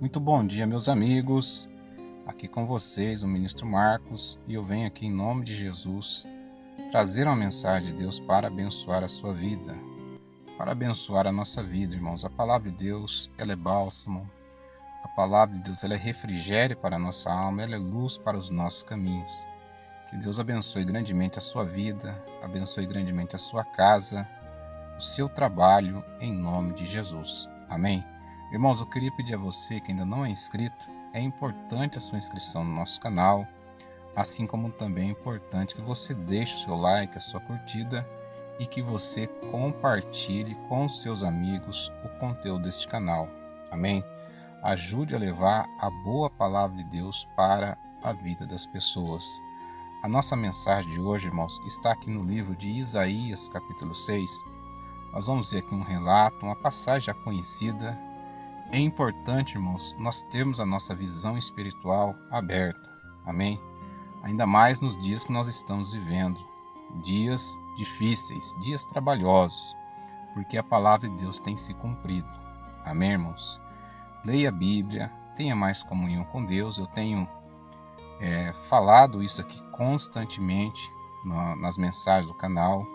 Muito bom dia, meus amigos. Aqui com vocês, o ministro Marcos, e eu venho aqui em nome de Jesus trazer uma mensagem de Deus para abençoar a sua vida, para abençoar a nossa vida, irmãos. A palavra de Deus, ela é bálsamo. A palavra de Deus, ela é refrigério para a nossa alma, ela é luz para os nossos caminhos. Que Deus abençoe grandemente a sua vida, abençoe grandemente a sua casa, o seu trabalho, em nome de Jesus. Amém? Irmãos, eu queria pedir a você que ainda não é inscrito, é importante a sua inscrição no nosso canal, assim como também é importante que você deixe o seu like, a sua curtida e que você compartilhe com os seus amigos o conteúdo deste canal. Amém? Ajude a levar a boa palavra de Deus para a vida das pessoas. A nossa mensagem de hoje, irmãos, está aqui no livro de Isaías, capítulo 6. Nós vamos ver aqui um relato, uma passagem já conhecida. É importante, irmãos, nós termos a nossa visão espiritual aberta. Amém? Ainda mais nos dias que nós estamos vivendo. Dias difíceis, dias trabalhosos, porque a palavra de Deus tem se cumprido. Amém, irmãos? Leia a Bíblia, tenha mais comunhão com Deus. Eu tenho falado isso aqui constantemente nas mensagens do canal,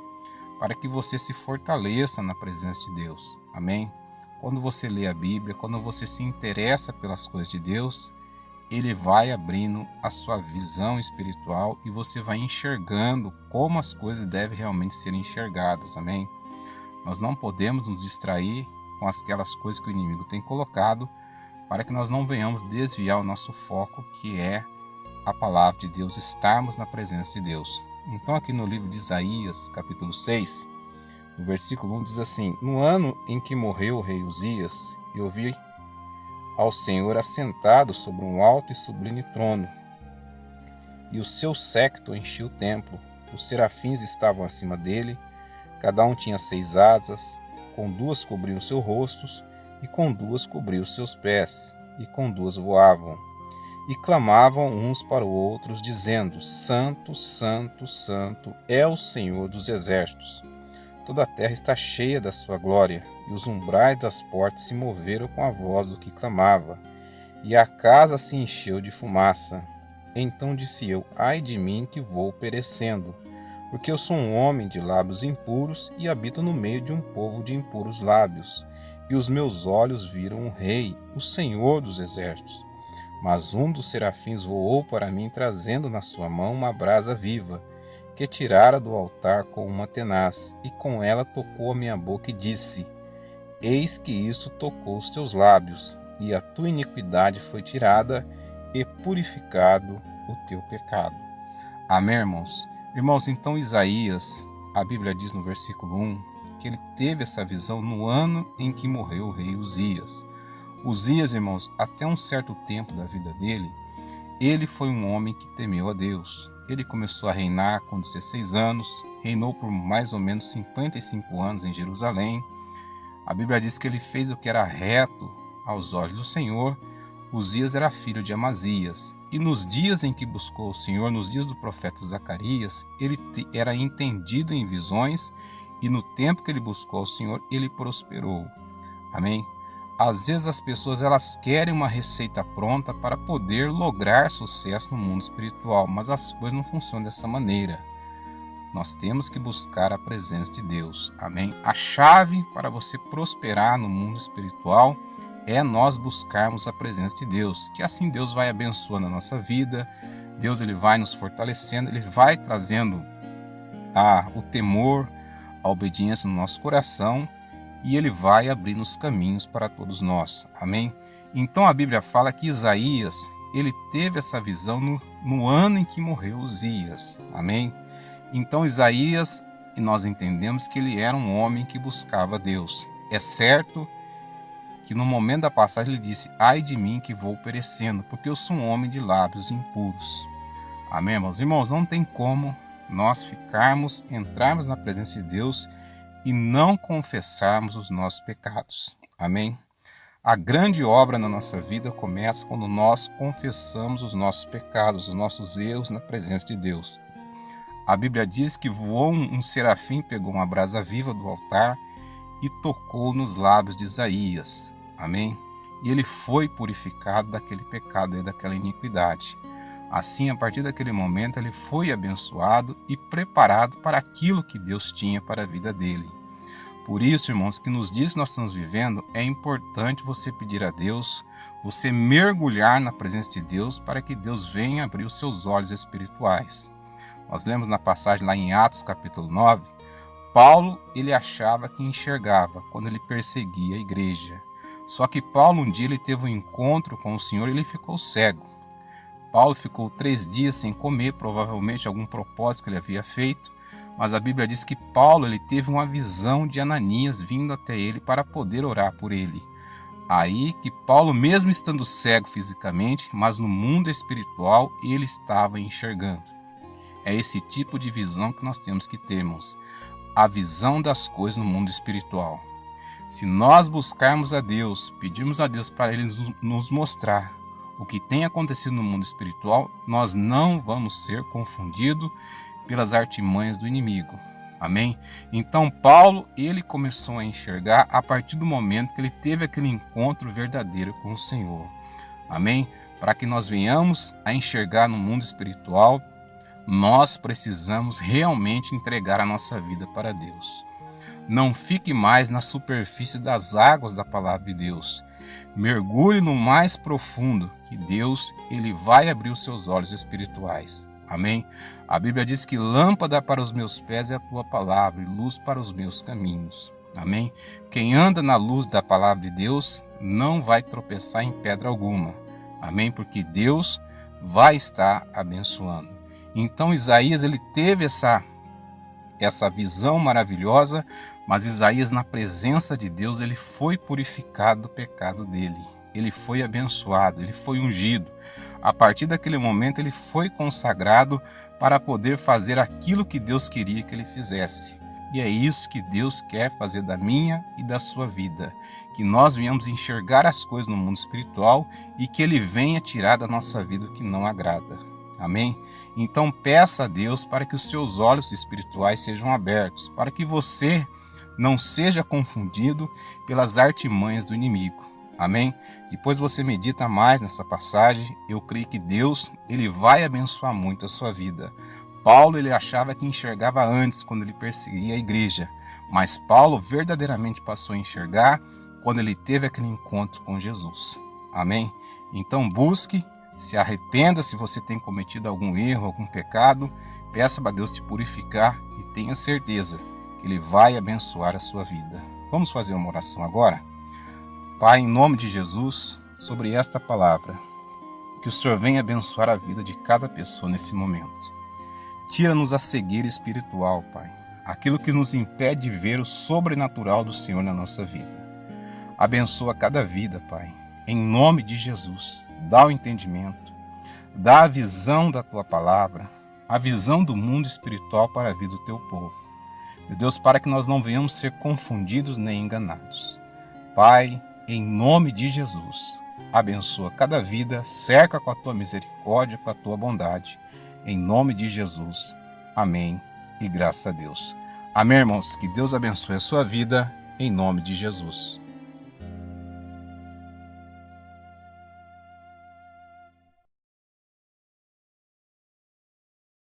para que você se fortaleça na presença de Deus. Amém? Quando você lê a Bíblia, quando você se interessa pelas coisas de Deus, Ele vai abrindo a sua visão espiritual e você vai enxergando como as coisas devem realmente ser enxergadas. Amém? Nós não podemos nos distrair com aquelas coisas que o inimigo tem colocado, para que nós não venhamos desviar o nosso foco, que é a palavra de Deus, estarmos na presença de Deus. Então, aqui no livro de Isaías, capítulo 6, no versículo 1 diz assim: No ano em que morreu o rei Uzias, eu vi ao Senhor assentado sobre um alto e sublime trono, e o seu séquito enchia o templo. Os serafins estavam acima dele, cada um tinha 6 asas, com 2 cobriam seus rostos, e com 2 cobriam seus pés, e com 2 voavam. E clamavam uns para os outros, dizendo: Santo, Santo, Santo é o Senhor dos exércitos. Toda a terra está cheia da sua glória, e os umbrais das portas se moveram com a voz do que clamava, e a casa se encheu de fumaça. Então disse eu: Ai de mim, que vou perecendo, porque eu sou um homem de lábios impuros e habito no meio de um povo de impuros lábios. E os meus olhos viram o Rei, o Senhor dos exércitos. Mas um dos serafins voou para mim, trazendo na sua mão uma brasa viva, que tirara do altar com uma tenaz, e com ela tocou a minha boca e disse: Eis que isto tocou os teus lábios, e a tua iniquidade foi tirada, e purificado o teu pecado. Amém, irmãos? Irmãos, então Isaías, a Bíblia diz no versículo 1, que ele teve essa visão no ano em que morreu o rei Uzias. Uzias, irmãos, até um certo tempo da vida dele, ele foi um homem que temeu a Deus. Ele começou a reinar com 16 anos, reinou por mais ou menos 55 anos em Jerusalém. A Bíblia diz que ele fez o que era reto aos olhos do Senhor. Uzias era filho de Amazias. E nos dias em que buscou o Senhor, nos dias do profeta Zacarias, ele era entendido em visões, e no tempo que ele buscou o Senhor, ele prosperou. Amém? Às vezes as pessoas elas querem uma receita pronta para poder lograr sucesso no mundo espiritual, mas as coisas não funcionam dessa maneira. Nós temos que buscar a presença de Deus. Amém? A chave para você prosperar no mundo espiritual é nós buscarmos a presença de Deus, que assim Deus vai abençoando a nossa vida, Deus ele vai nos fortalecendo, ele vai trazendo o temor, a obediência no nosso coração, e ele vai abrindo os caminhos para todos nós. Amém? Então a Bíblia fala que Isaías, ele teve essa visão no ano em que morreu Uzias. Amém? Então Isaías, e nós entendemos que ele era um homem que buscava Deus. É certo que no momento da passagem ele disse: Ai de mim que vou perecendo, porque eu sou um homem de lábios impuros. Amém, meus irmãos? Não tem como nós entrarmos na presença de Deus e não confessarmos os nossos pecados. Amém? A grande obra na nossa vida começa quando nós confessamos os nossos pecados, os nossos erros na presença de Deus. A Bíblia diz que voou um serafim, pegou uma brasa viva do altar e tocou nos lábios de Isaías. Amém? e ele foi purificado daquele pecado e daquela iniquidade. Assim, a partir daquele momento, ele foi abençoado e preparado para aquilo que Deus tinha para a vida dele. Por isso, irmãos, que nos dias que nós estamos vivendo, é importante você pedir a Deus, você mergulhar na presença de Deus para que Deus venha abrir os seus olhos espirituais. Nós lemos na passagem lá em Atos capítulo 9, Paulo, ele achava que enxergava quando ele perseguia a igreja. Só que Paulo, um dia, ele teve um encontro com o Senhor e ele ficou cego. Paulo ficou 3 dias sem comer, provavelmente algum propósito que ele havia feito, mas a Bíblia diz que Paulo ele teve uma visão de Ananias vindo até ele para poder orar por ele. Aí que Paulo, mesmo estando cego fisicamente, mas no mundo espiritual, ele estava enxergando. É esse tipo de visão que nós temos que termos, a visão das coisas no mundo espiritual. Se nós buscarmos a Deus, pedirmos a Deus para Ele nos mostrar o que tem acontecido no mundo espiritual, nós não vamos ser confundidos pelas artimanhas do inimigo. Amém? Então Paulo, ele começou a enxergar a partir do momento que ele teve aquele encontro verdadeiro com o Senhor. Amém? Para que nós venhamos a enxergar no mundo espiritual, nós precisamos realmente entregar a nossa vida para Deus. Não fique mais na superfície das águas da palavra de Deus. Mergulhe no mais profundo, que Deus ele vai abrir os seus olhos espirituais. Amém? A Bíblia diz que lâmpada para os meus pés é a tua palavra e luz para os meus caminhos. Amém? Quem anda na luz da palavra de Deus não vai tropeçar em pedra alguma. Amém? Porque Deus vai estar abençoando. Então Isaías ele teve essa visão maravilhosa, mas Isaías na presença de Deus ele foi purificado do pecado dele. Ele foi abençoado, ele foi ungido. A partir daquele momento ele foi consagrado para poder fazer aquilo que Deus queria que ele fizesse. E é isso que Deus quer fazer da minha e da sua vida. Que nós venhamos enxergar as coisas no mundo espiritual e que ele venha tirar da nossa vida o que não agrada. Amém? Então peça a Deus para que os seus olhos espirituais sejam abertos, para que você não seja confundido pelas artimanhas do inimigo. Amém? Depois você medita mais nessa passagem, eu creio que Deus ele vai abençoar muito a sua vida. Paulo ele achava que enxergava antes quando ele perseguia a igreja, mas Paulo verdadeiramente passou a enxergar quando ele teve aquele encontro com Jesus. Amém? Então busque, se arrependa se você tem cometido algum erro, algum pecado, peça para Deus te purificar e tenha certeza que Ele vai abençoar a sua vida. Vamos fazer uma oração agora? Pai, em nome de Jesus, sobre esta palavra, que o Senhor venha abençoar a vida de cada pessoa nesse momento. Tira-nos a cegueira espiritual, Pai, aquilo que nos impede de ver o sobrenatural do Senhor na nossa vida. Abençoa cada vida, Pai, em nome de Jesus. Dá o entendimento, dá a visão da Tua palavra, a visão do mundo espiritual para a vida do Teu povo. Meu Deus, para que nós não venhamos ser confundidos nem enganados. Pai, em nome de Jesus, abençoa cada vida, cerca com a Tua misericórdia, com a Tua bondade. Em nome de Jesus. Amém e graças a Deus. Amém, irmãos. Que Deus abençoe a sua vida, em nome de Jesus.